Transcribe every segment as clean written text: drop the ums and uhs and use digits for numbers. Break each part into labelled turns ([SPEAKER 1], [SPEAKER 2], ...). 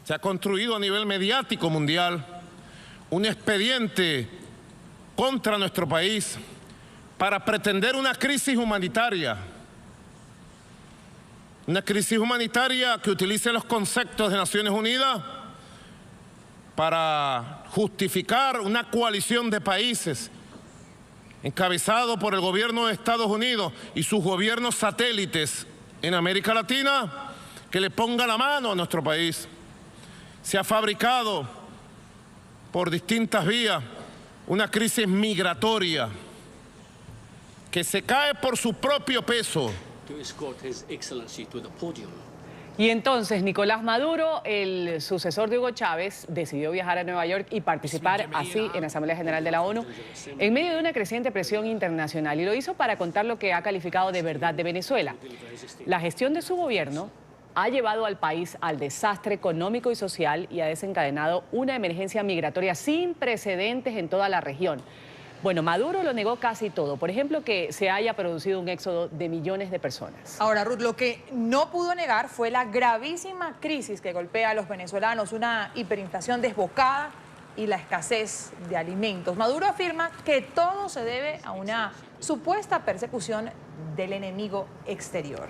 [SPEAKER 1] Se ha construido a nivel mediático mundial un expediente contra nuestro país para pretender una crisis humanitaria que utilice los conceptos de Naciones Unidas para justificar una coalición de países encabezado por el gobierno de Estados Unidos y sus gobiernos satélites en América Latina, que le ponga la mano a nuestro país. Se ha fabricado por distintas vías una crisis migratoria que se cae por su propio peso.
[SPEAKER 2] Y entonces Nicolás Maduro, el sucesor de Hugo Chávez, decidió viajar a Nueva York y participar así en la Asamblea General de la ONU en medio de una creciente presión internacional. Y lo hizo para contar lo que ha calificado de verdad de Venezuela. La gestión de su gobierno ha llevado al país al desastre económico y social y ha desencadenado una emergencia migratoria sin precedentes en toda la región. Bueno, Maduro lo negó casi todo. Por ejemplo, que se haya producido un éxodo de millones de personas.
[SPEAKER 3] Ahora, Ruth, lo que no pudo negar fue la gravísima crisis que golpea a los venezolanos, una hiperinflación desbocada y la escasez de alimentos. Maduro afirma que todo se debe a una supuesta persecución del enemigo exterior.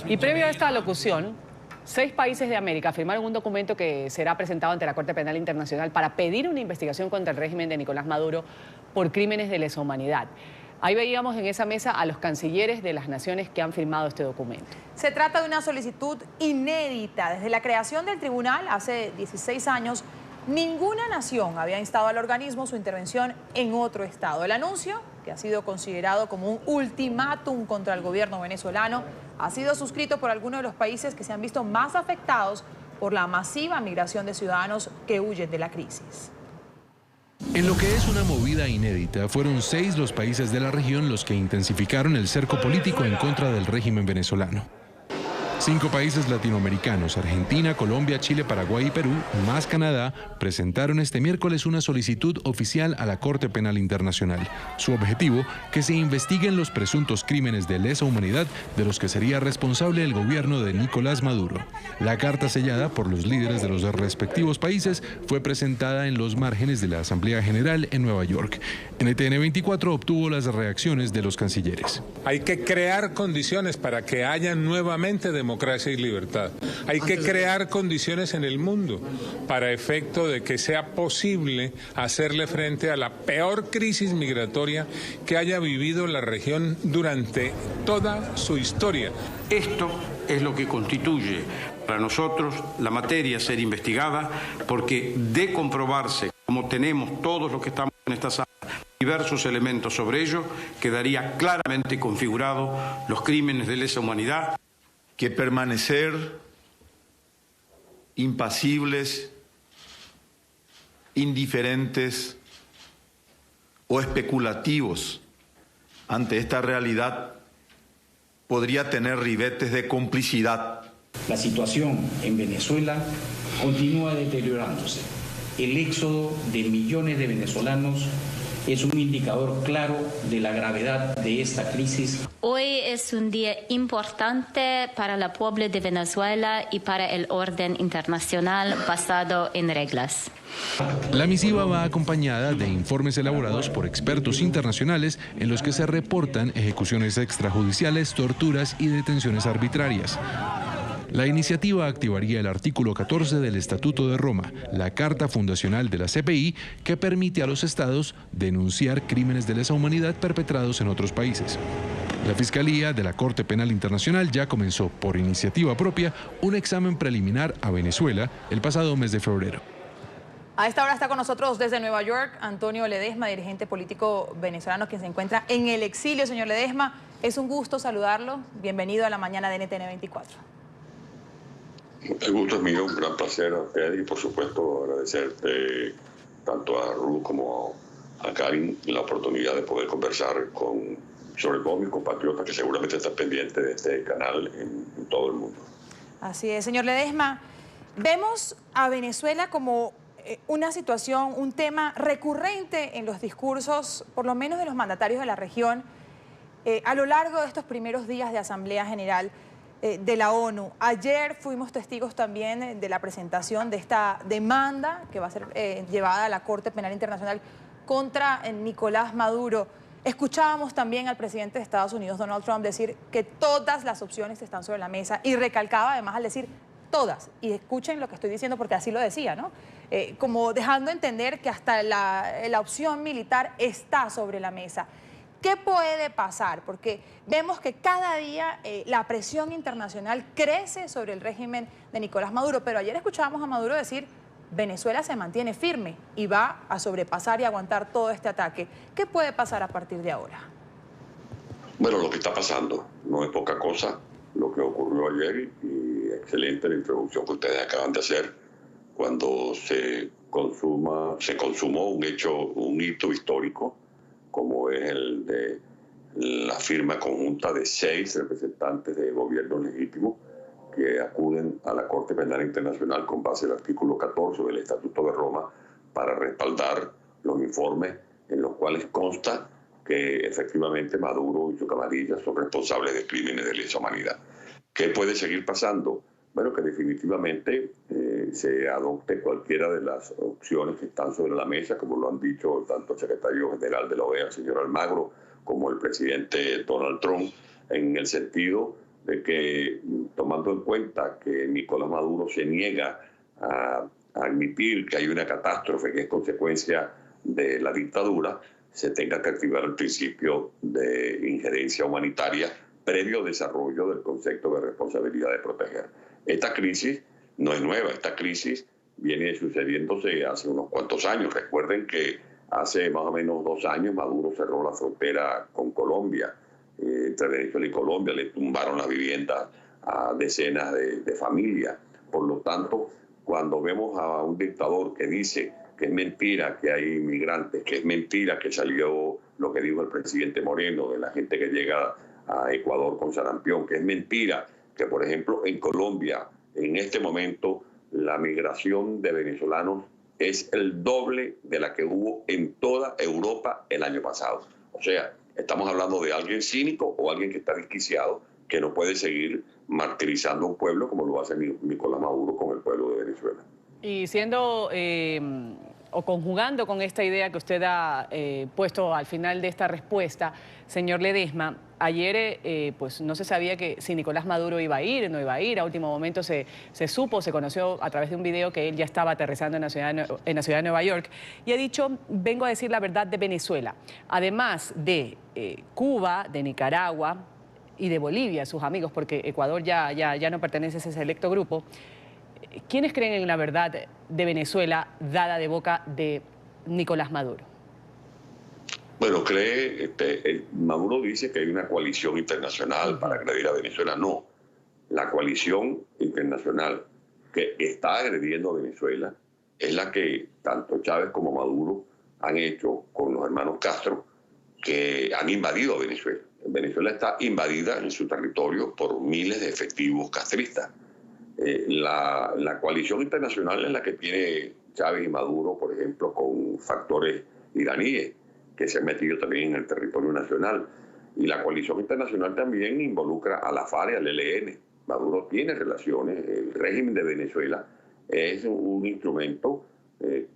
[SPEAKER 2] Y previo a esta locución, 6 países de América firmaron un documento que será presentado ante la Corte Penal Internacional para pedir una investigación contra el régimen de Nicolás Maduro por crímenes de lesa humanidad. Ahí veíamos en esa mesa a los cancilleres de las naciones que han firmado este documento.
[SPEAKER 3] Se trata de una solicitud inédita. Desde la creación del tribunal hace 16 años, ninguna nación había instado al organismo su intervención en otro estado. El anuncio, que ha sido considerado como un ultimátum contra el gobierno venezolano, ha sido suscrito por algunos de los países que se han visto más afectados por la masiva migración de ciudadanos que huyen de la crisis.
[SPEAKER 4] En lo que es una movida inédita, fueron 6 los países de la región los que intensificaron el cerco político en contra del régimen venezolano. 5 países latinoamericanos, Argentina, Colombia, Chile, Paraguay y Perú, más Canadá, presentaron este miércoles una solicitud oficial a la Corte Penal Internacional. Su objetivo, que se investiguen los presuntos crímenes de lesa humanidad de los que sería responsable el gobierno de Nicolás Maduro. La carta sellada por los líderes de los respectivos países fue presentada en los márgenes de la Asamblea General en Nueva York. NTN 24 obtuvo las reacciones de los cancilleres.
[SPEAKER 5] Hay que crear condiciones para que haya nuevamente democracia y libertad. Hay que crear condiciones en el mundo para efecto de que sea posible hacerle frente a la peor crisis migratoria que haya vivido la región durante toda su historia.
[SPEAKER 6] Esto es lo que constituye para nosotros la materia a ser investigada, porque de comprobarse, como tenemos todos los que estamos en esta sala, diversos elementos sobre ello, quedaría claramente configurado los crímenes de lesa humanidad.
[SPEAKER 7] Que permanecer impasibles, indiferentes o especulativos ante esta realidad podría tener ribetes de complicidad.
[SPEAKER 8] La situación en Venezuela continúa deteriorándose. El éxodo de millones de venezolanos es un indicador claro de la gravedad de esta crisis.
[SPEAKER 9] Hoy es un día importante para el pueblo de Venezuela y para el orden internacional basado en reglas.
[SPEAKER 4] La misiva va acompañada de informes elaborados por expertos internacionales en los que se reportan ejecuciones extrajudiciales, torturas y detenciones arbitrarias. La iniciativa activaría el artículo 14 del Estatuto de Roma, la carta fundacional de la CPI, que permite a los estados denunciar crímenes de lesa humanidad perpetrados en otros países. La Fiscalía de la Corte Penal Internacional ya comenzó, por iniciativa propia, un examen preliminar a Venezuela el pasado mes de febrero.
[SPEAKER 3] A esta hora está con nosotros desde Nueva York Antonio Ledezma, dirigente político venezolano, quien se encuentra en el exilio. Señor Ledezma, es un gusto saludarlo. Bienvenido a la mañana de NTN 24.
[SPEAKER 10] El gusto es mío, un gran placer a usted y por supuesto agradecerte tanto a Ruth como a Karin la oportunidad de poder conversar sobre todo mis compatriotas que seguramente están pendientes de este canal en todo el mundo.
[SPEAKER 3] Así es, señor Ledezma. Vemos a Venezuela como una situación, un tema recurrente en los discursos, por lo menos de los mandatarios de la región, a lo largo de estos primeros días de Asamblea General. de la ONU. Ayer fuimos testigos también de la presentación de esta demanda que va a ser llevada a la Corte Penal Internacional contra Nicolás Maduro. Escuchábamos también al presidente de Estados Unidos, Donald Trump, decir que todas las opciones están sobre la mesa y recalcaba además al decir todas. Y escuchen lo que estoy diciendo porque así lo decía, ¿no? Como dejando entender que hasta la opción militar está sobre la mesa. ¿Qué puede pasar? Porque vemos que cada día la presión internacional crece sobre el régimen de Nicolás Maduro, pero ayer escuchábamos a Maduro decir Venezuela se mantiene firme y va a sobrepasar y aguantar todo este ataque. ¿Qué puede pasar a partir de ahora?
[SPEAKER 10] Bueno, lo que está pasando no es poca cosa, lo que ocurrió ayer, y excelente la introducción que ustedes acaban de hacer, cuando se consumó un hito histórico, como es el de la firma conjunta de 6 representantes de gobiernos legítimos que acuden a la Corte Penal Internacional con base al artículo 14 del Estatuto de Roma para respaldar los informes en los cuales consta que efectivamente Maduro y su camarilla son responsables de crímenes de lesa humanidad. ¿Qué puede seguir pasando? Bueno, que definitivamente se adopte cualquiera de las opciones que están sobre la mesa, como lo han dicho tanto el secretario general de la OEA, el señor Almagro, como el presidente Donald Trump, en el sentido de que, tomando en cuenta que Nicolás Maduro se niega a admitir que hay una catástrofe que es consecuencia de la dictadura, se tenga que activar el principio de injerencia humanitaria previo desarrollo del concepto de responsabilidad de proteger. Esta crisis no es nueva, esta crisis viene sucediéndose hace unos cuantos años. Recuerden que hace más o menos 2 años Maduro cerró la frontera con Colombia, entre Venezuela y Colombia, le tumbaron las viviendas a decenas de familias. Por lo tanto, cuando vemos a un dictador que dice que es mentira que hay inmigrantes, que es mentira que salió lo que dijo el presidente Moreno de la gente que llega a Ecuador con sarampión, que es mentira que, por ejemplo, en Colombia, en este momento, la migración de venezolanos es el doble de la que hubo en toda Europa el año pasado. O sea, estamos hablando de alguien cínico o alguien que está desquiciado, que no puede seguir martirizando a un pueblo como lo hace Nicolás Maduro con el pueblo de Venezuela.
[SPEAKER 2] Y siendo o conjugando con esta idea que usted ha puesto al final de esta respuesta, señor Ledesma, ayer pues no se sabía que si Nicolás Maduro iba a ir, no iba a ir. A último momento se conoció a través de un video que él ya estaba aterrizando en la ciudad de Nueva York, y ha dicho: vengo a decir la verdad de Venezuela. Además de Cuba, de Nicaragua y de Bolivia, sus amigos, porque Ecuador ya no pertenece a ese selecto grupo. ¿Quiénes creen en la verdad de Venezuela dada de boca de Nicolás Maduro?
[SPEAKER 10] Bueno, Maduro dice que hay una coalición internacional para agredir a Venezuela. No, la coalición internacional que está agrediendo a Venezuela es la que tanto Chávez como Maduro han hecho con los hermanos Castro, que han invadido a Venezuela. Venezuela está invadida en su territorio por miles de efectivos castristas. La coalición internacional es la que tiene Chávez y Maduro, por ejemplo, con factores iraníes que se han metido también en el territorio nacional. Y la coalición internacional también involucra a la FARC y al ELN. Maduro tiene relaciones. El régimen de Venezuela es un instrumento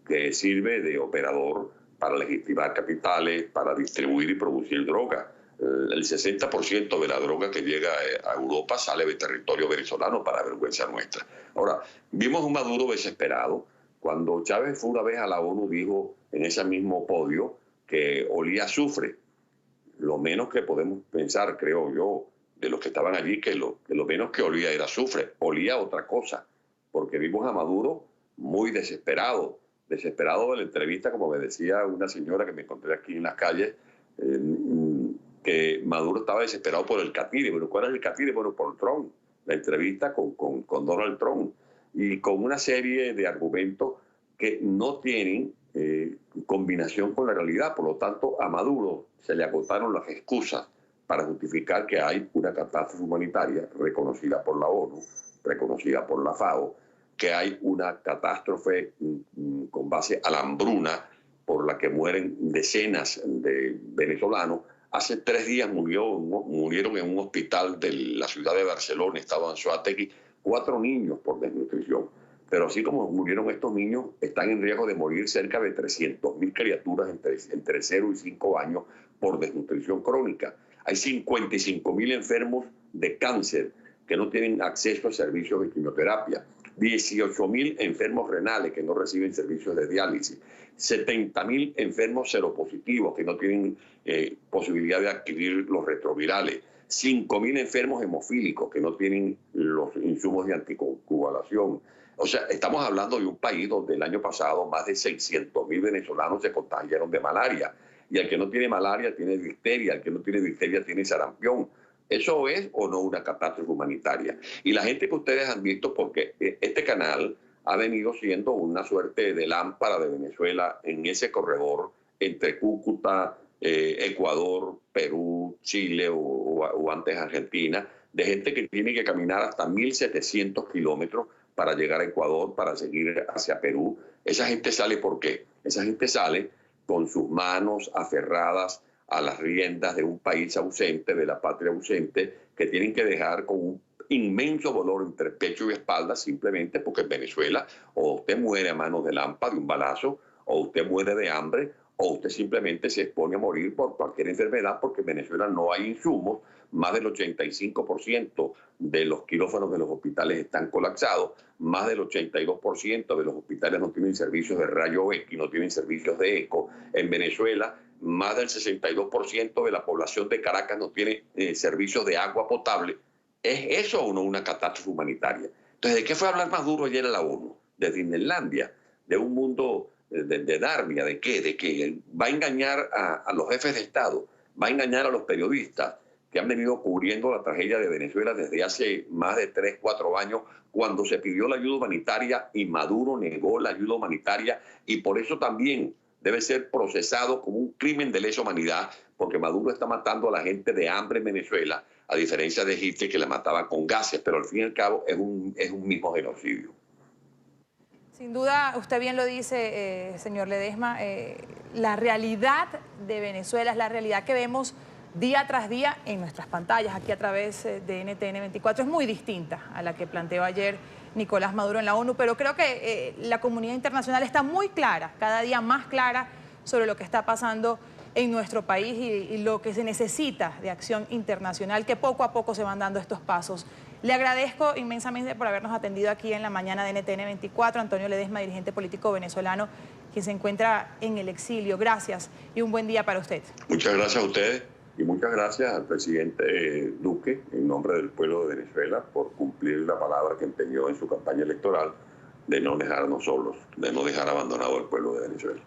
[SPEAKER 10] que sirve de operador para legitimar capitales, para distribuir y producir droga. El 60% de la droga que llega a Europa sale del territorio venezolano, para vergüenza nuestra. Ahora, vimos un Maduro desesperado. Cuando Chávez fue una vez a la ONU, dijo en ese mismo podio que olía a azufre. Lo menos que podemos pensar, creo yo, de los que estaban allí, que lo menos que olía era azufre, olía a otra cosa, porque vimos a Maduro muy desesperado de la entrevista, como me decía una señora que me encontré aquí en las calles, que Maduro estaba desesperado por el catire. Bueno, ¿cuál es el catire? Bueno, por Trump, la entrevista con Donald Trump, y con una serie de argumentos que no tienen combinación con la realidad. Por lo tanto, a Maduro se le agotaron las excusas para justificar que hay una catástrofe humanitaria reconocida por la ONU, reconocida por la FAO, que hay una catástrofe con base a la hambruna por la que mueren decenas de venezolanos, Hace 3 días murieron en un hospital de la ciudad de Barcelona, estado Anzoátegui, 4 niños por desnutrición. Pero así como murieron estos niños, están en riesgo de morir cerca de 300.000 criaturas entre 0 y 5 años por desnutrición crónica. Hay 55.000 enfermos de cáncer que no tienen acceso a servicios de quimioterapia. 18.000 enfermos renales que no reciben servicios de diálisis. 70.000 enfermos seropositivos que no tienen posibilidad de adquirir los retrovirales. 5.000 enfermos hemofílicos que no tienen los insumos de anticoagulación. O sea, estamos hablando de un país donde el año pasado más de 600.000 venezolanos se contagiaron de malaria. Y el que no tiene malaria tiene difteria, el que no tiene difteria tiene sarampión. ¿Eso es o no una catástrofe humanitaria? Y la gente que ustedes han visto, porque este canal ha venido siendo una suerte de lámpara de Venezuela en ese corredor entre Cúcuta, Ecuador, Perú, Chile o antes Argentina, de gente que tiene que caminar hasta 1.700 kilómetros para llegar a Ecuador, para seguir hacia Perú. Esa gente sale ¿por qué? Esa gente sale con sus manos aferradas a las riendas de un país ausente, de la patria ausente, que tienen que dejar con un inmenso dolor entre pecho y espalda, simplemente porque en Venezuela o usted muere a manos de Lampa, de un balazo, o usted muere de hambre, o usted simplemente se expone a morir por cualquier enfermedad, porque en Venezuela no hay insumos. Más del 85% de los quirófanos de los hospitales están colapsados, más del 82% de los hospitales no tienen servicios de rayo X, no tienen servicios de eco. En Venezuela, más del 62% de la población de Caracas no tiene servicios de agua potable. ¿Es eso o no una catástrofe humanitaria? Entonces, ¿de qué fue a hablar Maduro ayer a la ONU? De Disneylandia, de un mundo de Narnia, ¿de qué? De que va a engañar a los jefes de Estado, va a engañar a los periodistas que han venido cubriendo la tragedia de Venezuela desde hace más de 3, 4 años, cuando se pidió la ayuda humanitaria y Maduro negó la ayuda humanitaria, y por eso también debe ser procesado como un crimen de lesa humanidad, porque Maduro está matando a la gente de hambre en Venezuela, a diferencia de Hitler que la mataba con gases, pero al fin y al cabo es un mismo genocidio.
[SPEAKER 3] Sin duda, usted bien lo dice, señor Ledesma, la realidad de Venezuela es la realidad que vemos día tras día en nuestras pantallas, aquí a través de NTN 24, es muy distinta a la que planteó ayer Nicolás Maduro en la ONU, pero creo que la comunidad internacional está muy clara, cada día más clara, sobre lo que está pasando en nuestro país y lo que se necesita de acción internacional, que poco a poco se van dando estos pasos. Le agradezco inmensamente por habernos atendido aquí en la mañana de NTN 24, Antonio Ledesma, dirigente político venezolano, quien se encuentra en el exilio. Gracias y un buen día para usted.
[SPEAKER 10] Muchas gracias a ustedes. Y muchas gracias al presidente Duque, en nombre del pueblo de Venezuela, por cumplir la palabra que empeñó en su campaña electoral de no dejarnos solos, de no dejar abandonado al pueblo de Venezuela.